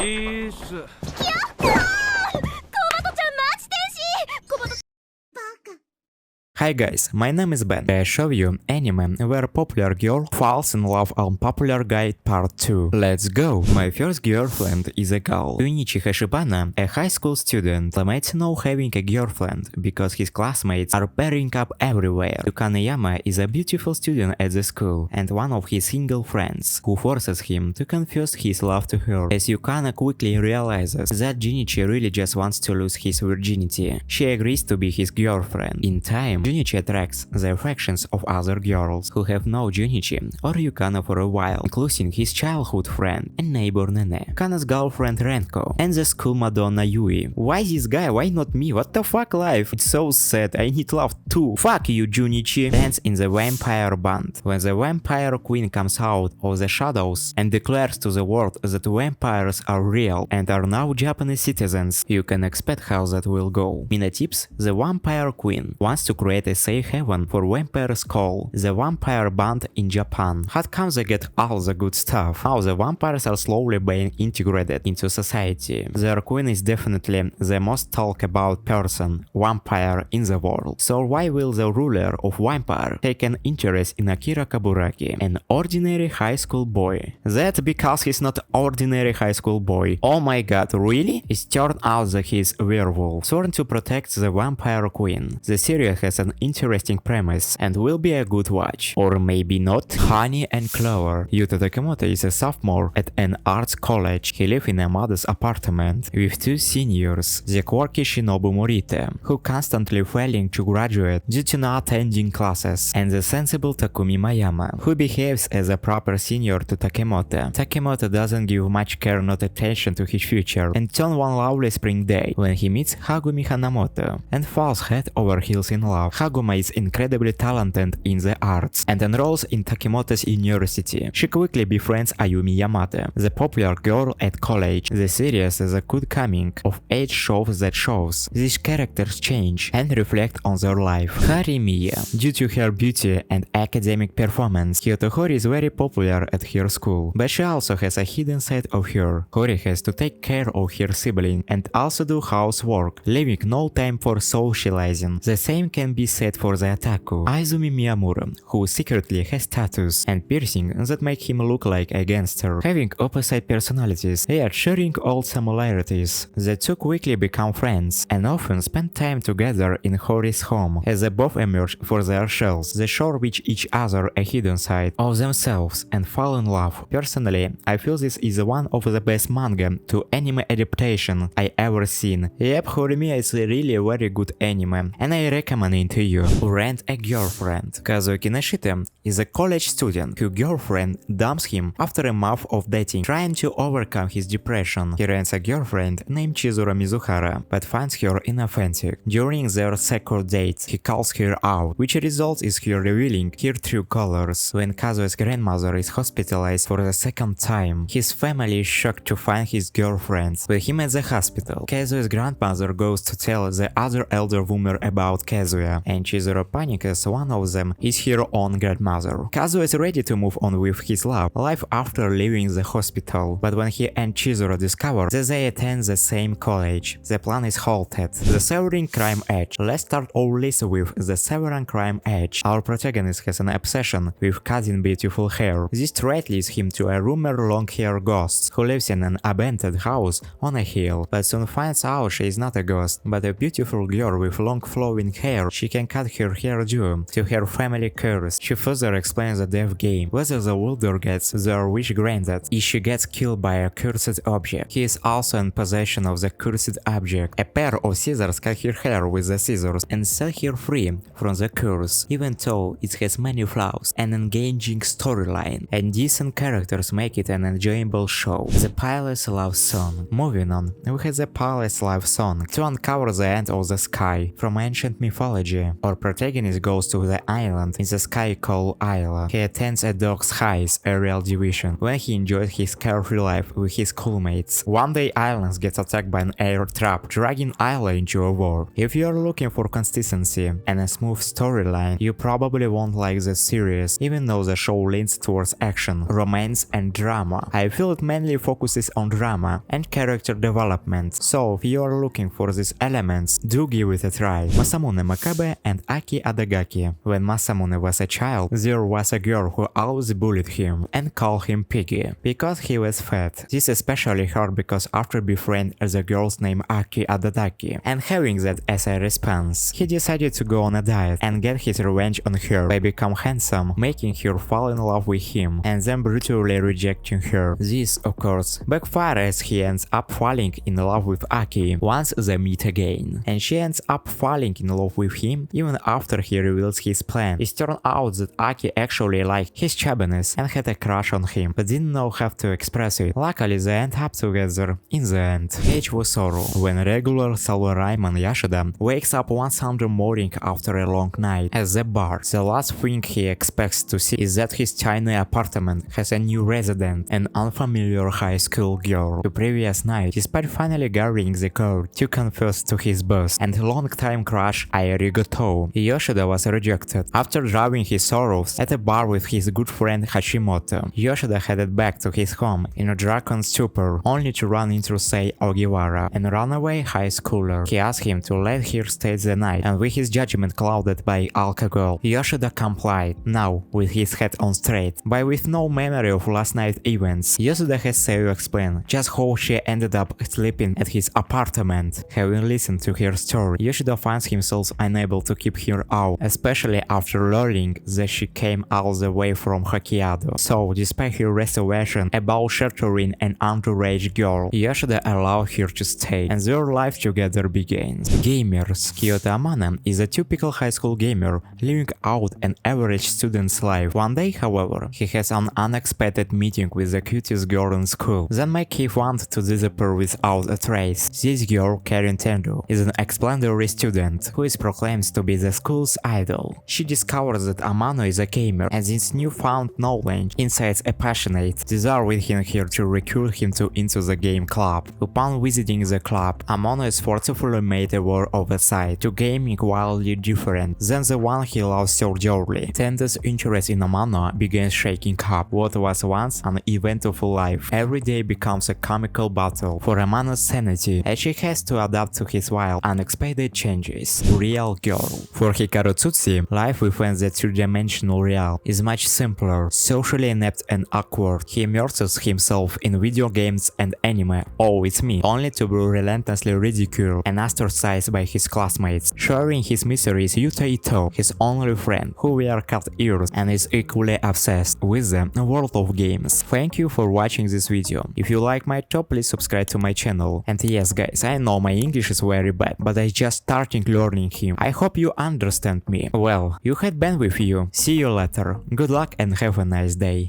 チース。やったー、コバトちゃんマジ天使。コバト Hi guys, my name is Ben. I show you anime where popular girl falls in love Unpopular Guy Part 2. Let's go! My first girlfriend is a girl. Junichi Hashibana, a high school student, laments no having a girlfriend because his classmates are pairing up everywhere. Yukaneyama is a beautiful student at the school and one of his single friends, who forces him to confess his love to her. As Yukana quickly realizes that Junichi really just wants to lose his virginity, she agrees to be his girlfriend. In time, Junichi attracts the affections of other girls who have known Junichi or Yukana for a while, including his childhood friend and neighbor Nene, Yukana's girlfriend Renko, and the school Madonna Yui. Why this guy? Why not me? What the fuck life? It's so sad, I need love too. Fuck you, Junichi. Dance in the vampire band. When the vampire queen comes out of the shadows and declares to the world that vampires are real and are now Japanese citizens, you can expect how that will go. Mina tips, the vampire queen wants to create a safe haven for vampires called the Vampire Band in Japan. How comes they get all the good stuff? How the vampires are slowly being integrated into society. Their queen is definitely the most talked about person, vampire in the world. So why will the ruler of vampire take an interest in Akira Kaburaki, an ordinary high school boy? That because he's not ordinary high school boy. Oh my god, really? It's turned out that he's a werewolf, sworn to protect the vampire queen. The series has an interesting premise and will be a good watch. Or maybe not. Honey and Clover. Yuta Takemoto is a sophomore at an arts college. He lives in a mother's apartment with two seniors, the quirky Shinobu Morita, who constantly failing to graduate due to not attending classes, and the sensible Takumi Mayama, who behaves as a proper senior to Takemoto. Takemoto doesn't give much care nor attention to his future until one lovely spring day when he meets Hagumi Hanamoto and falls head over heels in love. Haguma is incredibly talented in the arts and enrolls in Takemoto's university. She quickly befriends Ayumi Yamada, the popular girl at college. The series is a good coming of age show that shows these characters change and reflect on their life. Hari Miya. Due to her beauty and academic performance, Kyoto Hori is very popular at her school, but she also has a hidden side of her. Hori has to take care of her sibling and also do housework, leaving no time for socializing. The same can be said for the otaku, Aizumi Miyamura, who secretly has tattoos and piercing that make him look like a gangster. Having opposite personalities, yet sharing all similarities, the two quickly become friends and often spend time together in Hori's home, as they both emerge for their shells. They show each other a hidden side of themselves and fall in love. Personally, I feel this is one of the best manga to anime adaptation I ever seen. Yep, Horimiya is really a very good anime, and I recommend it to you. Rent a girlfriend. Kazuo Kinashita is a college student whose girlfriend dumps him after a month of dating, trying to overcome his depression. He rents a girlfriend named Chizuru Mizuhara, but finds her inauthentic. During their second date, he calls her out, which results in her revealing her true colors. When Kazuo's grandmother is hospitalized for the second time, his family is shocked to find his girlfriend with him at the hospital. Kazuo's grandmother goes to tell the other elder woman about Kazuya, and Chizuru panics one of them is her own grandmother. Kazuo is ready to move on with his life after leaving the hospital, but when he and Chizuru discover that they attend the same college, the plan is halted. The Severing Crime Edge. Let's start our list with the Severing Crime Edge. Our protagonist has an obsession with cutting beautiful hair. This trait leads him to a rumored long-haired ghost who lives in an abandoned house on a hill, but soon finds out she is not a ghost, but a beautiful girl with long flowing hair. She can cut her hair due to her family curse. She further explains the death game, whether the wielder gets their wish granted if she gets killed by a cursed object. He is also in possession of the cursed object. A pair of scissors cut her hair with the scissors and set her free from the curse, even though it has many flaws. An engaging storyline and decent characters make it an enjoyable show. The Palace Love Song. Moving on, we have the Palace Love Song to uncover the end of the sky from ancient mythology Aki. Our protagonist goes to the island in the sky called Isla. He attends a dog's highs, a real division, when he enjoys his carefree life with his schoolmates. One day Islands gets attacked by an air trap, dragging Isla into a war. If you're looking for consistency and a smooth storyline, you probably won't like the series, even though the show leans towards action, romance and drama. I feel it mainly focuses on drama and character development, so if you are looking for these elements, do give it a try. Masamune Makabe and Aki Adagaki. When Masamune was a child, there was a girl who always bullied him and called him Piggy because he was fat. This especially hurt because after befriending the girl's name Aki Adadaki and having that as a response, he decided to go on a diet and get his revenge on her by becoming handsome, making her fall in love with him and then brutally rejecting her. This, of course, backfires as he ends up falling in love with Aki once they meet again, and she ends up falling in love with him even after he reveals his plan. It turned out that Aki actually liked his chubbiness and had a crush on him, but didn't know how to express it. Luckily, they end up together in the end. Age was sorrow. When regular Salvaraiman Yashida wakes up one Sunday morning after a long night at the bar, the last thing he expects to see is that his tiny apartment has a new resident, an unfamiliar high school girl. The previous night, despite finally gathering the courage to confess to his boss and long-time crush Ayari Goto, Yoshida was rejected. After drowning his sorrows at a bar with his good friend Hashimoto, Yoshida headed back to his home in a drunken stupor, only to run into Sei Ogiwara, an runaway high schooler. He asked him to let her stay the night, and with his judgment clouded by alcohol, Yoshida complied, now with his head on straight. But with no memory of last night's events, Yoshida has to explain just how she ended up sleeping at his apartment. Having listened to her story, Yoshida finds himself unable to keep her out, especially after learning that she came all the way from Hokkaido. So, despite her reservation about sheltering an underage girl, Yoshida allowed her to stay, and their life together begins. Gamers. Kyoto Amane is a typical high school gamer, living out an average student's life. One day, however, he has an unexpected meeting with the cutest girl in school, that make him want to disappear without a trace. This girl, Karen Tendo, is an exemplary student who is proclaimed to be the school's idol. She discovers that Amano is a gamer, and this newfound knowledge incites a passionate desire within her to recruit him into the game club. Upon visiting the club, Amano is forcefully made aware of a side to gaming wildly different than the one he loves so dearly. Tendo's interest in Amano begins shaking up what was once an eventful life. Every day becomes a comical battle for Amano's sanity, as she has to adapt to his wild, unexpected changes. Real girl. For Hikaru Tsutsi, life within the two-dimensional real is much simpler, socially inept and awkward. He immerses himself in video games and anime, oh it's me, only to be relentlessly ridiculed and ostracized by his classmates. Sharing his misery is Yuta Ito, his only friend, who wears cat ears and is equally obsessed with the world of games. Thank you for watching this video. If you like my top, please subscribe to my channel. And yes guys, I know my English is very bad, but I just starting learning him. I hope you understand me. Well, you had been with you. See you later. Good luck and have a nice day.